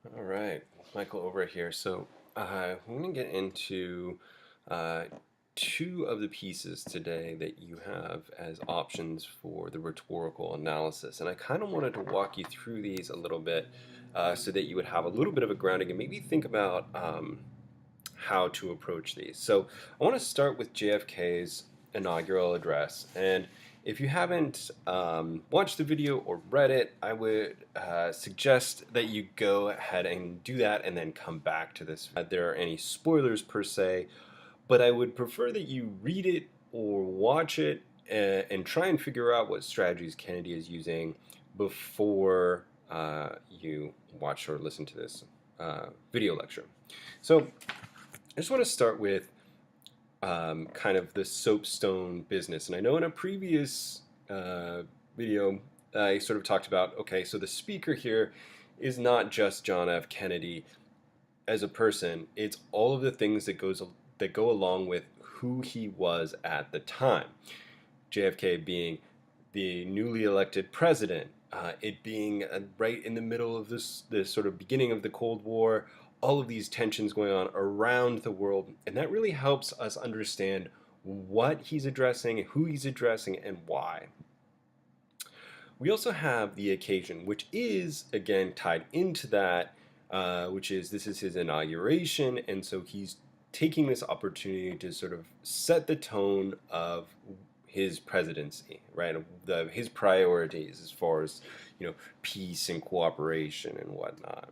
All right, Michael over here. We're going to get into uh, two of the pieces today that you have as options for the rhetorical analysis. And I kind of wanted to walk you through these a little bit so that you would have a little bit of a grounding and maybe think about how to approach these. So I want to start with JFK's inaugural address. And if you haven't watched the video or read it, I would suggest that you go ahead and do that and then come back to this. There are any spoilers per se, but I would prefer that you read it or watch it and try and figure out what strategies Kennedy is using before you watch or listen to this video lecture. So I just want to start with kind of the soapstone business. And I know in a previous video, I sort of talked about, okay, so the speaker here is not just John F. Kennedy as a person, it's all of the things that go along with who he was at the time. JFK being the newly elected president, it being right in the middle of this sort of beginning of the Cold War, all of these tensions going on around the world, and that really helps us understand what he's addressing, who he's addressing, and why. We also have the occasion, which is again tied into that, which is this is his inauguration, and so he's taking this opportunity to sort of set the tone of his presidency, right? His priorities as far as peace and cooperation and whatnot.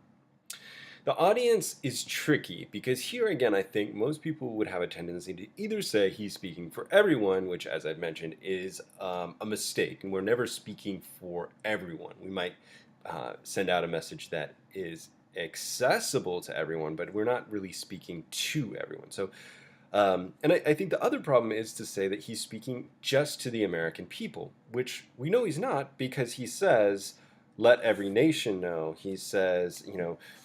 The audience is tricky because here again, I think most people would have a tendency to either say he's speaking for everyone, which, as I've mentioned, is a mistake, and we're never speaking for everyone. We might send out a message that is accessible to everyone, but we're not really speaking to everyone. So, and I think the other problem is to say that he's speaking just to the American people, which we know he's not because he says, let every nation know. He says,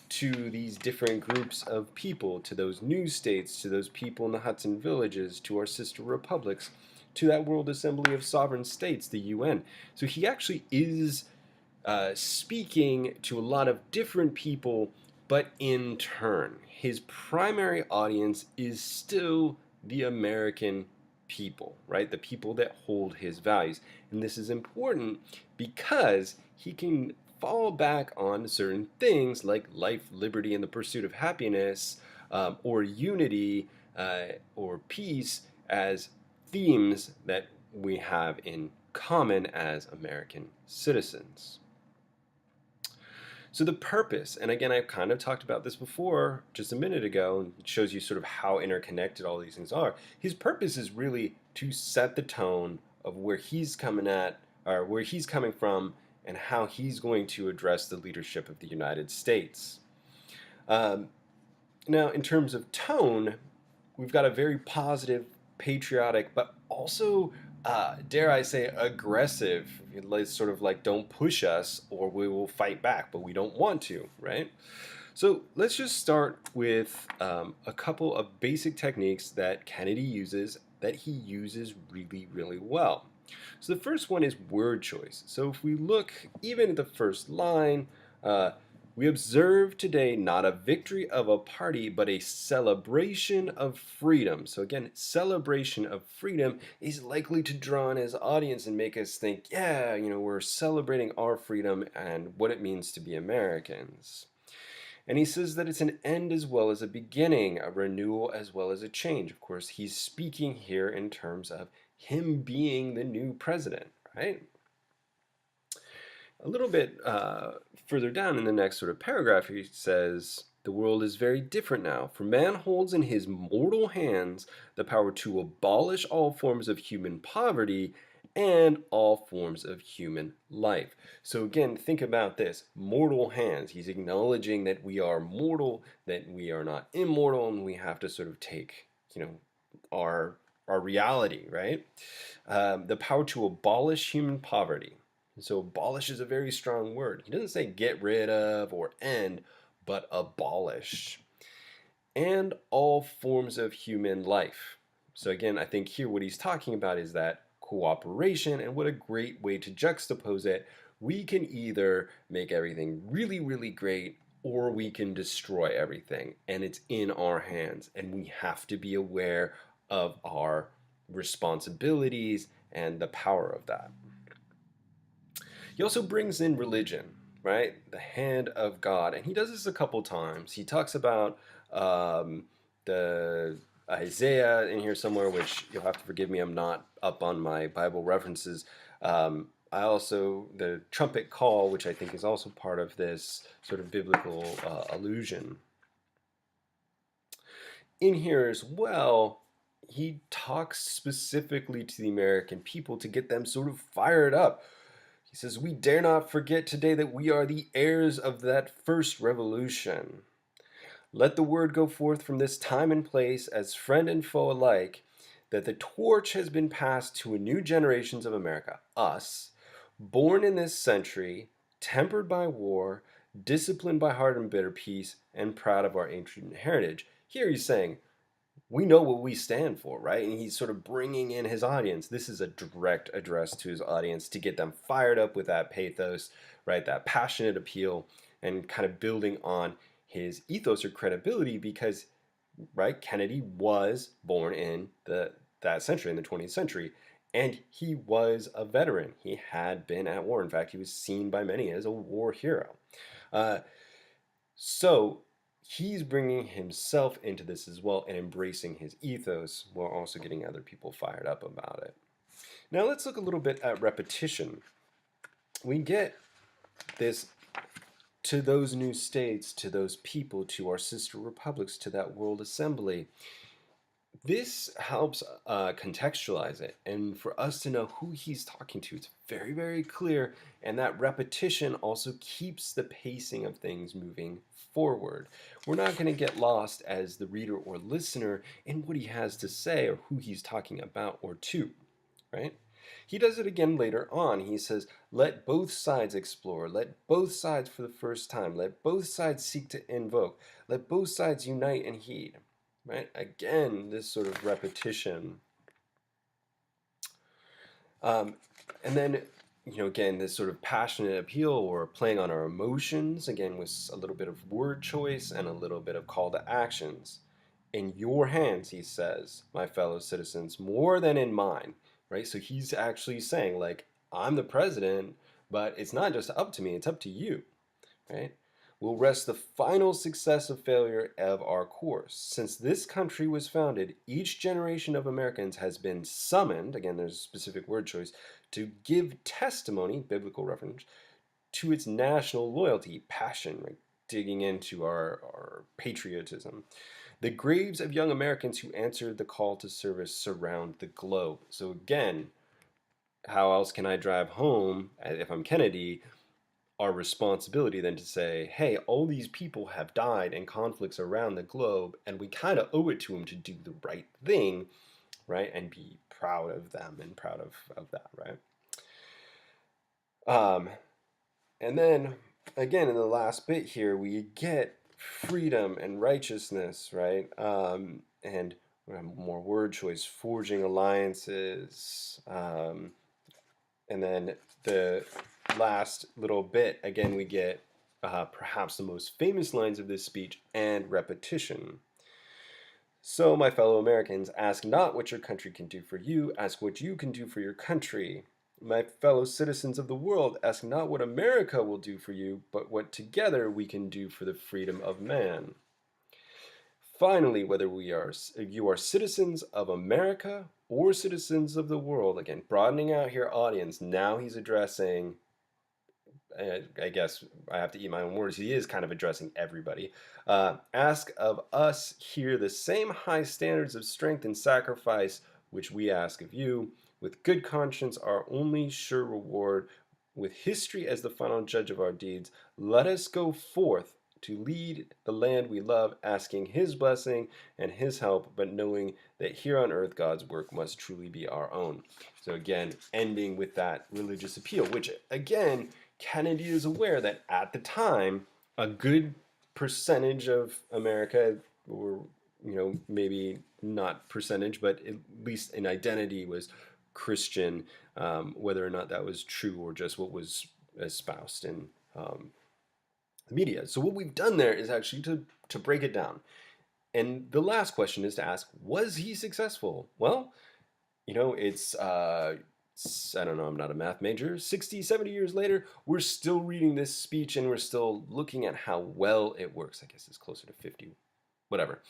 to these different groups of people, to those new states, to those people in the Hudson villages, to our sister republics, to that World Assembly of Sovereign States, the UN. So he actually is speaking to a lot of different people, but in turn, his primary audience is still the American people, right? The people that hold his values. And this is important because he can fall back on certain things like life, liberty, and the pursuit of happiness, or unity, or peace as themes that we have in common as American citizens. So the purpose, and again, I've kind of talked about this before just a minute ago, and it shows you sort of how interconnected all these things are. His purpose is really to set the tone of where he's coming at, or where he's coming from, and how he's going to address the leadership of the United States. Now, in terms of tone, we've got a very positive, patriotic, but also, dare I say, aggressive. It's sort of like, don't push us or we will fight back, but we don't want to, right? So let's just start with a couple of basic techniques that Kennedy uses that he uses really, really well. So the first one is word choice. So if we look even at the first line, we observe today not a victory of a party, but a celebration of freedom. So again, celebration of freedom is likely to draw in his audience and make us think, yeah, we're celebrating our freedom and what it means to be Americans. And he says that it's an end as well as a beginning, a renewal as well as a change. Of course, he's speaking here in terms of him being the new president, right? A little bit further down in the next sort of paragraph, he says, the world is very different now, for man holds in his mortal hands the power to abolish all forms of human poverty and all forms of human life. So again, think about this, mortal hands. He's acknowledging that we are mortal, that we are not immortal, and we have to sort of take, our reality, right? The power to abolish human poverty. So abolish is a very strong word. He doesn't say get rid of or end, but abolish. And all forms of human life. So again, I think here what he's talking about is that cooperation, and what a great way to juxtapose it. We can either make everything really, really great, or we can destroy everything, and it's in our hands, and we have to be aware of our responsibilities and the power of that. He also brings in religion, right? The hand of God. And he does this a couple times. He talks about the Isaiah in here somewhere, which you'll have to forgive me, I'm not up on my Bible references. I also, the trumpet call, which I think is also part of this sort of biblical allusion. In here as well, he talks specifically to the American people to get them sort of fired up. He says, "We dare not forget today that we are the heirs of that first revolution. Let the word go forth from this time and place as friend and foe alike, that the torch has been passed to a new generations of America, us, born in this century, tempered by war, disciplined by hard and bitter peace, and proud of our ancient heritage." Here he's saying, we know what we stand for, right? And he's sort of bringing in his audience. This is a direct address to his audience to get them fired up with that pathos, right? That passionate appeal, and kind of building on his ethos or credibility because, right, Kennedy was born in that century, in the 20th century, and he was a veteran. He had been at war. In fact, he was seen by many as a war hero. So he's bringing himself into this as well and embracing his ethos while also getting other people fired up about it. Now let's look a little bit at repetition. We get this to those new states, to those people, to our sister republics, to that world assembly. This helps contextualize it, and for us to know who he's talking to, it's very, very clear, and that repetition also keeps the pacing of things moving forward. We're not going to get lost as the reader or listener in what he has to say or who he's talking about or to, right? He does it again later on. He says, let both sides explore, let both sides for the first time, let both sides seek to invoke, let both sides unite and heed. Right? Again, this sort of repetition. And then, again, this sort of passionate appeal or playing on our emotions, again, with a little bit of word choice and a little bit of call to actions. In your hands, he says, my fellow citizens, more than in mine, right? So he's actually saying, like, I'm the president, but it's not just up to me, it's up to you, right? Will rest the final success of failure of our course. Since this country was founded, each generation of Americans has been summoned, again, there's a specific word choice, to give testimony, biblical reference, to its national loyalty, passion, right? Digging into our patriotism. The graves of young Americans who answered the call to service surround the globe. So again, how else can I drive home if I'm Kennedy? Our responsibility then to say, hey, all these people have died in conflicts around the globe, and we kind of owe it to them to do the right thing, right? And be proud of them and proud of that, right? And then, again, in the last bit here, we get freedom and righteousness, right? And more word choice, forging alliances, and then the last little bit, again, we get perhaps the most famous lines of this speech and repetition. So, my fellow Americans, ask not what your country can do for you, ask what you can do for your country. My fellow citizens of the world, ask not what America will do for you, but what together we can do for the freedom of man. Finally, whether you are citizens of America or citizens of the world, again, broadening out here audience, now he's addressing, I guess I have to eat my own words, he is kind of addressing everybody. Ask of us here the same high standards of strength and sacrifice which we ask of you, with good conscience our only sure reward, with history as the final judge of our deeds. Let us go forth to lead the land we love, asking his blessing and his help, but knowing that here on earth God's work must truly be our own. So again, ending with that religious appeal, which again, Kennedy is aware that at the time, a good percentage of America, or maybe not percentage, but at least in identity, was Christian, whether or not that was true or just what was espoused in the media. So what we've done there is actually to break it down. And the last question is to ask, was he successful? Well, it's I don't know, I'm not a math major. 60, 70 years later, we're still reading this speech and we're still looking at how well it works. I guess it's closer to 50, whatever.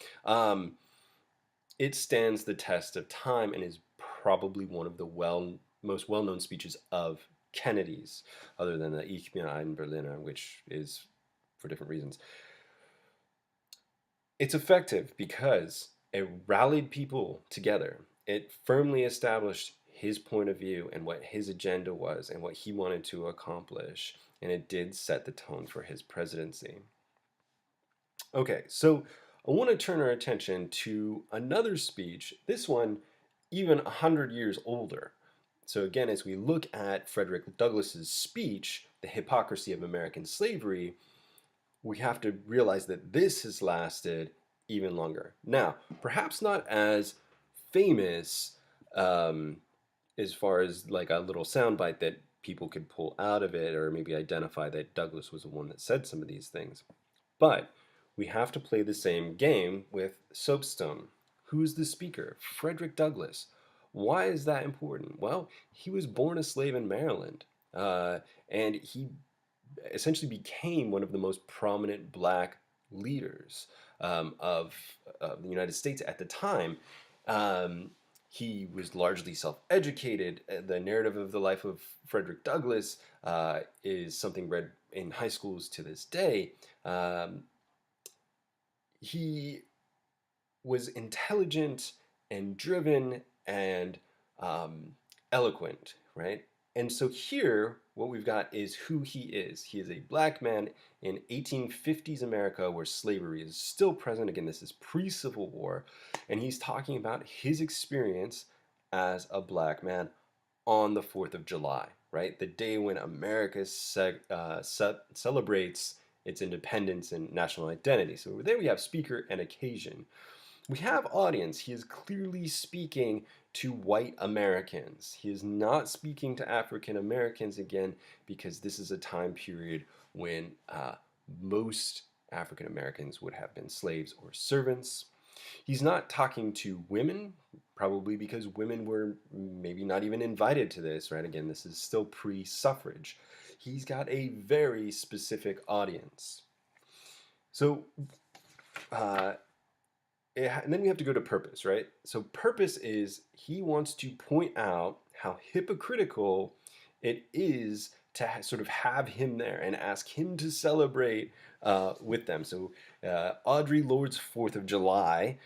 It stands the test of time and is probably one of the most well-known speeches of Kennedy's, other than the Ich bin ein Berliner, which is for different reasons. It's effective because it rallied people together. It firmly established his point of view and what his agenda was and what he wanted to accomplish, and it did set the tone for his presidency. Okay, so I want to turn our attention to another speech, this one even 100 years older. So again, as we look at Frederick Douglass's speech, The Hypocrisy of American Slavery, we have to realize that this has lasted even longer. Now, perhaps not as famous as far as like a little soundbite that people could pull out of it or maybe identify that Douglass was the one that said some of these things. But we have to play the same game with Soapstone. Who's the speaker? Frederick Douglass. Why is that important? Well, he was born a slave in Maryland, and he essentially became one of the most prominent black leaders of the United States at the time. He was largely self-educated. The narrative of the life of Frederick Douglass is something read in high schools to this day. He was intelligent and driven and eloquent, right? And so here, what we've got is who he is. He is a black man in 1850s America where slavery is still present. Again, this is pre-Civil War. And he's talking about his experience as a black man on the 4th of July, right? The day when America celebrates its independence and national identity. So there we have speaker and occasion. We have audience. He is clearly speaking to white Americans. He is not speaking to African Americans again because this is a time period when most African Americans would have been slaves or servants. He's not talking to women, probably because women were maybe not even invited to this, right? Again, this is still pre-suffrage. He's got a very specific audience. So, and then we have to go to purpose, right? So purpose is he wants to point out how hypocritical it is to sort of have him there and ask him to celebrate with them. So Audre Lorde's 4th of July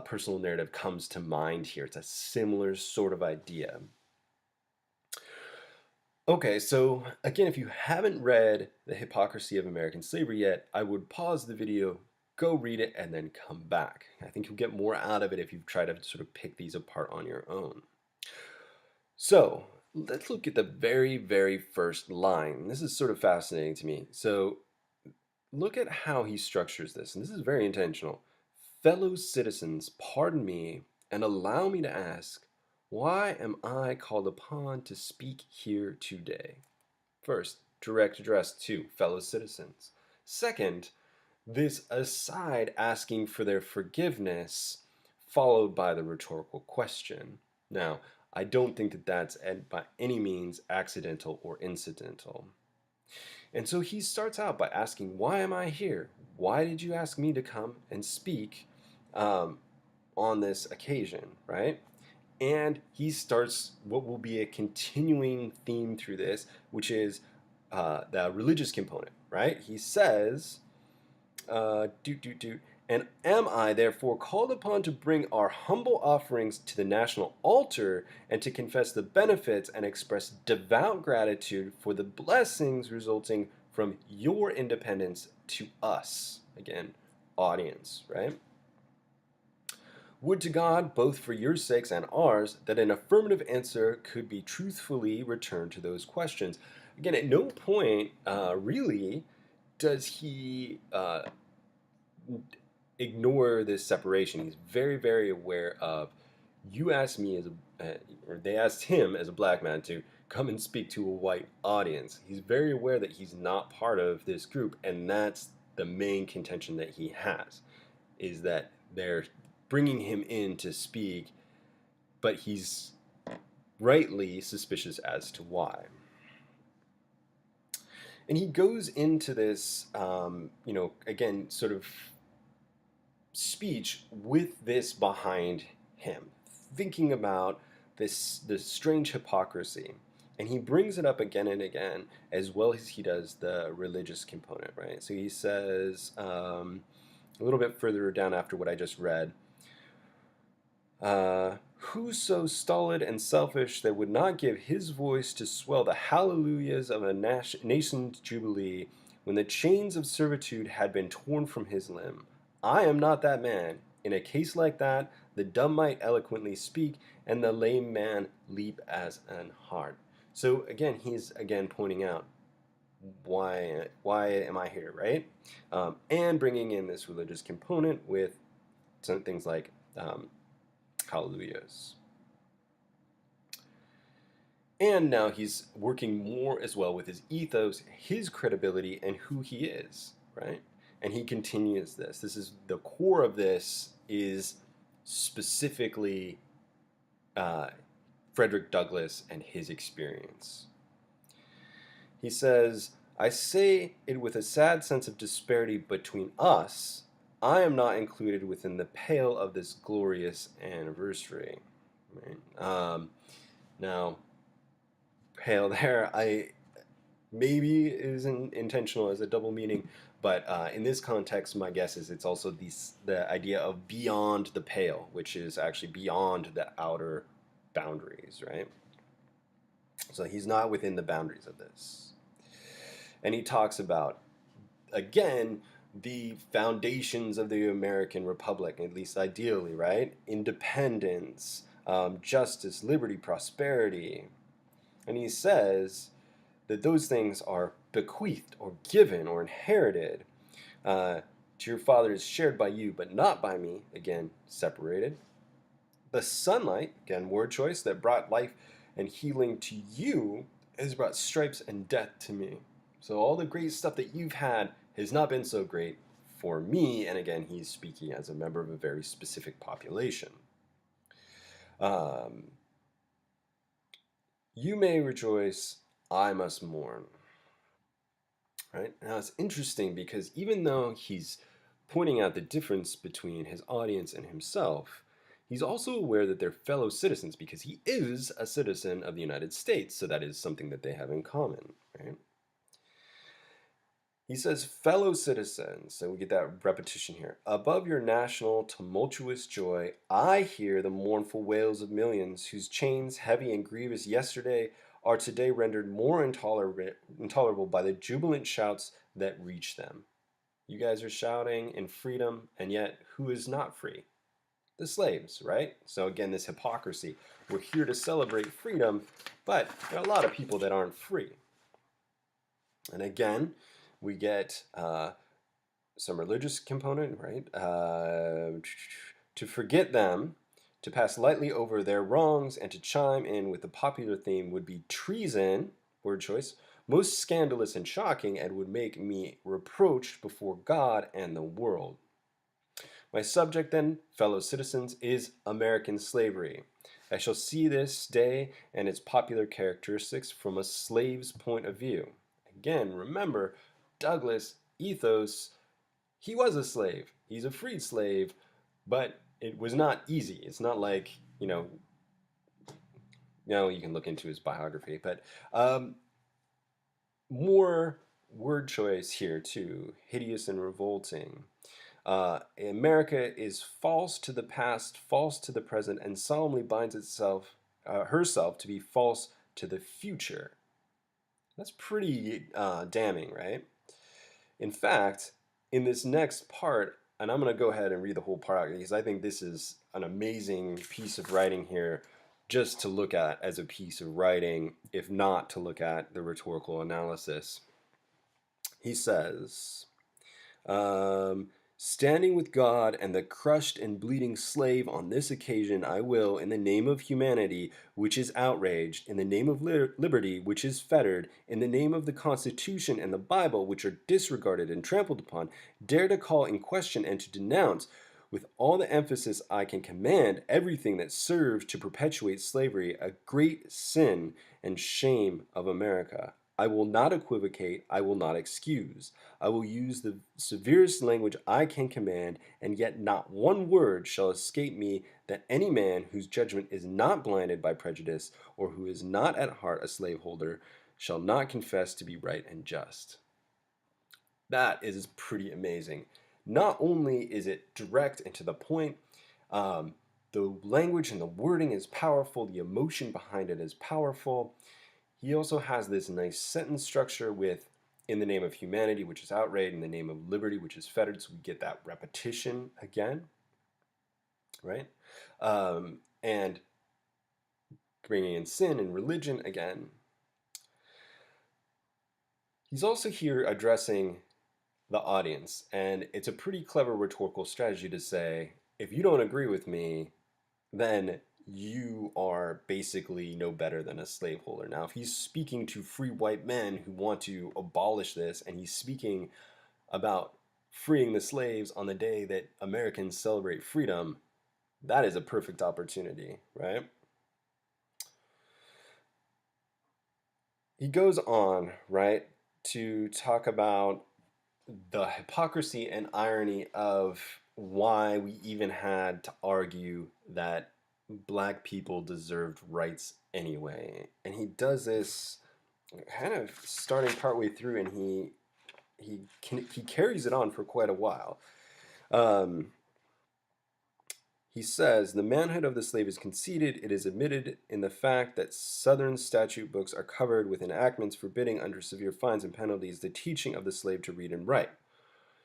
personal narrative comes to mind here. It's a similar sort of idea. Okay, so again, if you haven't read The Hypocrisy of American Slavery yet, I would pause the video, go read it, and then come back. I think you'll get more out of it if you try to sort of pick these apart on your own. So let's look at the very, very first line. This is sort of fascinating to me. So look at how he structures this, and this is very intentional. Fellow citizens, pardon me, and allow me to ask, why am I called upon to speak here today? First, direct address to fellow citizens. Second, this aside asking for their forgiveness, followed by the rhetorical question. Now, I don't think that that's by any means accidental or incidental. And so he starts out by asking, why am I here? Why did you ask me to come and speak on this occasion, right? And he starts what will be a continuing theme through this, which is the religious component, right? He says, and am I therefore called upon to bring our humble offerings to the national altar and to confess the benefits and express devout gratitude for the blessings resulting from your independence to us? Again, audience, right? Would to God, both for your sakes and ours, that an affirmative answer could be truthfully returned to those questions. Again, at no point really does he ignore this separation. He's very, very aware of, you asked me as a, or they asked him as a black man to come and speak to a white audience. He's very aware that he's not part of this group, and that's the main contention that he has, is that they're bringing him in to speak, but he's rightly suspicious as to why. And he goes into this, again, sort of speech with this behind him, thinking about this strange hypocrisy. And he brings it up again and again, as well as he does the religious component, right? So he says, a little bit further down after what I just read, who's so stolid and selfish that would not give his voice to swell the hallelujahs of a nation's jubilee when the chains of servitude had been torn from his limb? I am not that man. In a case like that, the dumb might eloquently speak, and the lame man leap as an hart. So again, he's again pointing out, why am I here, right? And bringing in this religious component with some things like hallelujahs. And now he's working more as well with his ethos, his credibility, and who he is, right? And he continues this. This is the core of this, is specifically Fredrick Douglass and his experience. He says, I say it with a sad sense of disparity between us. I am not included within the pale of this glorious anniversary. Right? Now, pale there, maybe isn't intentional as a double meaning, but in this context, my guess is it's also the idea of beyond the pale, which is actually beyond the outer boundaries, right? So he's not within the boundaries of this. And he talks about, again, the foundations of the American Republic, at least ideally, right? Independence, justice, liberty, prosperity. And he says that those things are bequeathed or given or inherited to your fathers, shared by you, but not by me, again, separated. The sunlight, again, word choice, that brought life and healing to you has brought stripes and death to me. So all the great stuff that you've had has not been so great for me. And again, he's speaking as a member of a very specific population. You may rejoice, I must mourn. Right? Now it's interesting because even though he's pointing out the difference between his audience and himself, he's also aware that they're fellow citizens because he is a citizen of the United States, so that is something that they have in common, right? He says, fellow citizens, so we get that repetition here. Above your national tumultuous joy, I hear the mournful wails of millions whose chains, heavy and grievous yesterday, are today rendered more intolerable by the jubilant shouts that reach them. You guys are shouting in freedom, and yet who is not free? The slaves, right? So again, this hypocrisy. We're here to celebrate freedom, but there are a lot of people that aren't free. And again, we get some religious component, right? To forget them, to pass lightly over their wrongs, and to chime in with the popular theme would be treason, word choice, most scandalous and shocking, and would make me reproached before God and the world. My subject, then, fellow citizens, is American slavery. I shall see this day and its popular characteristics from a slave's point of view. Again, remember, Douglass' ethos, he was a slave. He's a freed slave, but it was not easy. It's not like, you can look into his biography, but more word choice here too, hideous and revolting. America is false to the past, false to the present, and solemnly binds herself to be false to the future. That's pretty damning, right? In fact, in this next part, and I'm going to go ahead and read the whole part because I think this is an amazing piece of writing here just to look at as a piece of writing, if not to look at the rhetorical analysis. He says, Standing with God and the crushed and bleeding slave on this occasion, I will, in the name of humanity, which is outraged, in the name of liberty, which is fettered, in the name of the Constitution and the Bible, which are disregarded and trampled upon, dare to call in question and to denounce, with all the emphasis I can command, everything that serves to perpetuate slavery, a great sin and shame of America. I will not equivocate, I will not excuse. I will use the severest language I can command, and yet not one word shall escape me that any man whose judgment is not blinded by prejudice, or who is not at heart a slaveholder, shall not confess to be right and just. That is pretty amazing. Not only is it direct and to the point, the language and the wording is powerful, the emotion behind it is powerful. He also has this nice sentence structure with in the name of humanity, which is outraged, in the name of liberty, which is fettered. So we get that repetition again, right? And bringing in sin and religion again. He's also here addressing the audience, and it's a pretty clever rhetorical strategy to say, if you don't agree with me, then you are basically no better than a slaveholder. Now, if he's speaking to free white men who want to abolish this, and he's speaking about freeing the slaves on the day that Americans celebrate freedom, that is a perfect opportunity, right? He goes on, right, to talk about the hypocrisy and irony of why we even had to argue that black people deserved rights anyway. And he does this kind of starting partway through, and he carries it on for quite a while. He says, the manhood of the slave is conceded. It is admitted in the fact that Southern statute books are covered with enactments forbidding, under severe fines and penalties, the teaching of the slave to read and write.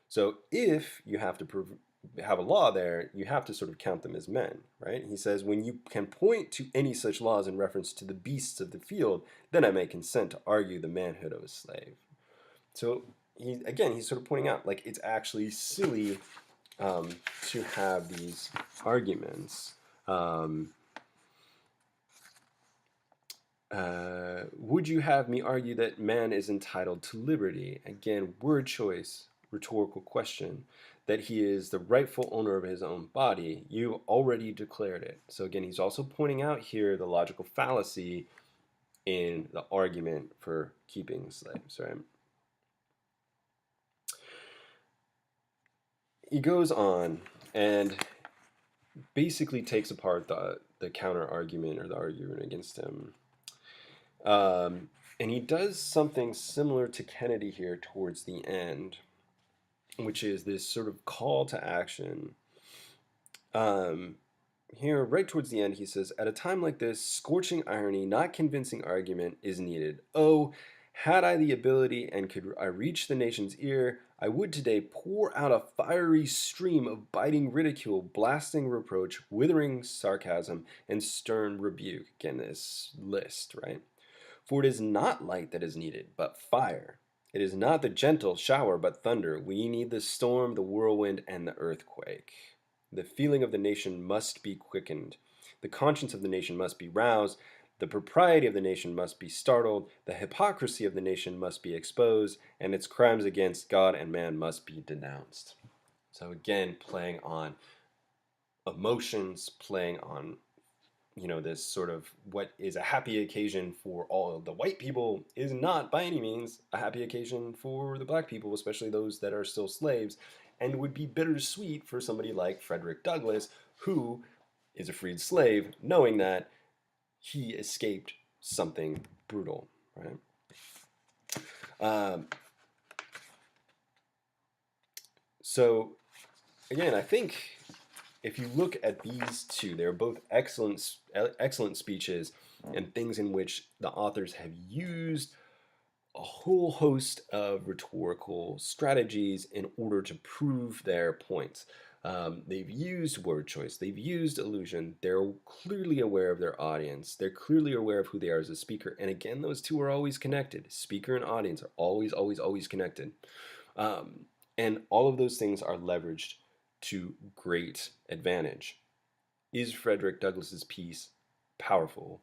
So if you have to have a law there, you have to sort of count them as men, right? He says, when you can point to any such laws in reference to the beasts of the field, then I may consent to argue the manhood of a slave. So he's sort of pointing out, like, it's actually silly to have these arguments. Would you have me argue that man is entitled to liberty? Again, word choice, rhetorical question. That he is the rightful owner of his own body. You already declared it. So again, he's also pointing out here the logical fallacy in the argument for keeping slaves, right? He goes on and basically takes apart the counter argument or the argument against him. And he does something similar to Kennedy here towards the end, which is this sort of call to action. Here, right towards the end, he says, at a time like this, scorching irony, not convincing argument, is needed. Oh, had I the ability and could I reach the nation's ear, I would today pour out a fiery stream of biting ridicule, blasting reproach, withering sarcasm, and stern rebuke. Again, this list, right? For it is not light that is needed, but fire. It is not the gentle shower, but thunder. We need the storm, the whirlwind, and the earthquake. The feeling of the nation must be quickened. The conscience of the nation must be roused. The propriety of the nation must be startled. The hypocrisy of the nation must be exposed. And its crimes against God and man must be denounced. So again, playing on emotions, playing on this sort of what is a happy occasion for all of the white people is not by any means a happy occasion for the black people, especially those that are still slaves, and would be bittersweet for somebody like Fredrick Douglass, who is a freed slave, knowing that he escaped something brutal, right? So again, I think if you look at these two, they're both excellent speeches and things in which the authors have used a whole host of rhetorical strategies in order to prove their points. They've used word choice, they've used allusion, they're clearly aware of their audience, they're clearly aware of who they are as a speaker, and again, those two are always connected. Speaker and audience are always connected. And all of those things are leveraged to great advantage. Is Frederick Douglass's piece powerful?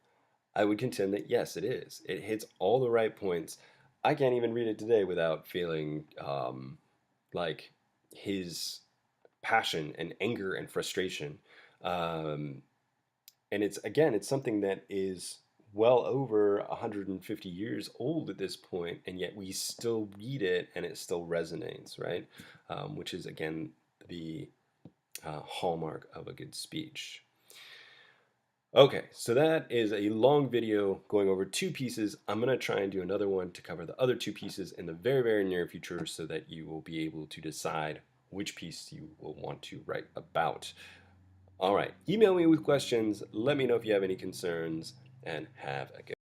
I would contend that yes, it is. It hits all the right points. I can't even read it today without feeling like his passion and anger and frustration. Um, and it's again, it's something that is well over 150 years old at this point, and yet we still read it and it still resonates, right? Which is again the hallmark of a good speech. Okay, so that is a long video going over two pieces. I'm going to try and do another one to cover the other two pieces in the very, very near future so that you will be able to decide which piece you will want to write about. All right, email me with questions. Let me know if you have any concerns, and have a good